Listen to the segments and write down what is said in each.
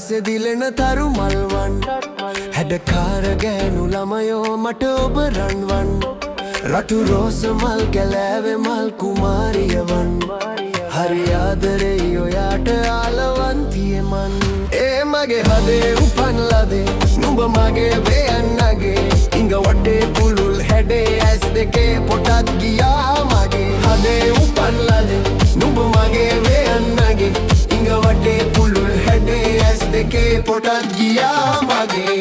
ආකාශෙ දිලෙන තරු මල්වන් හැඩකාර ගෑනු ළමයෝ මට ඔබ රන්වන් රතු රෝස මල් කැලෑවේ මල් කුමාරියවන් හරි ආදරෙයි ඔයාට ආලවන්තිය මන් ඒ මගේ හදේ උපන් ලදේ නුඹ මගේ වේයන්නගේ ඉඟ වටේ පුළුල් හැඩේ ඇස් දෙකේ පොටත් ගියා මගේ හදේ උපන් ලදේ නුඹ මගේ වේයන්නගේ ඉඟ වටේ පුළුල් හැඩේ ඇස් දෙකේ පොටත් ගියා මගේ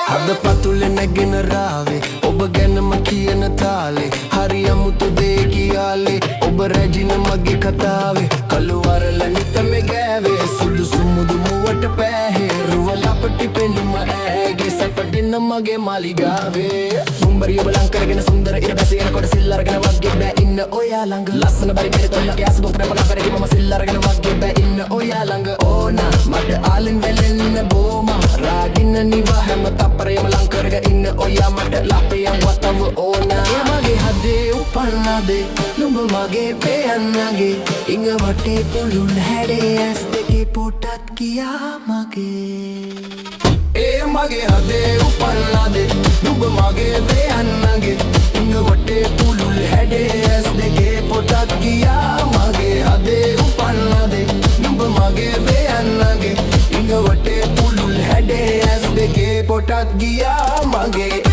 හද පතුලෙ නැගෙන රාවේ ඔබ ගැනම කියන තාලේ හරි අමුතු දේ කියාලේ ඔබ රැජින මගේ කතාවේ කළුවරල නිතම ගෑවේ සුදු සුමුදු මුවට පෑහේ රුවල අපටි පෙනුම ඇගේ සැපටින්න මගේ මාලිගාවේ මුම්බරිය බලං කරගෙන සුන්දර ඉර බැසිගෙන කොට සිල් අරගෙන වගේ බෑ ඉන්න ඔයා ළඟ ලස්සන බරි පෙර තොල්ලගේ ඇස් බොක් රැපලා පෙරේ මම සිල් අරගෙන වගේ බෑ ඉන්න ඔයා ළඟ ඕනා මට ආලෙන් වෙලෙන්න බෝමා රාගින්න නිවා හැම තප්පරේම ලං කරගෙන ඉන්න ඔයා මට ලපියන් වතව ඕනා ඒ මගේ හදේ උපන්නදේ නුඹ මගේ පේන්නගේ ඉඟ වටේ පුළුල් හැඩේ ඇස් දෙකේ පොටත් ගියා මගේ ඒ මගේ හදේ උපන්නදේ නුඹ මගේ පේන්නගේ ඉඟ වටේ පුළුල් හැඩේ ඇස් දෙකේ පොටත් ගියා මගේ හදේ උපන්නදේ නුඹ මගේ පේන්නගේ ඉඟ වටේ පුළුල් හැඩේ ඇස් දෙකේ පොටත් ගියා මගේ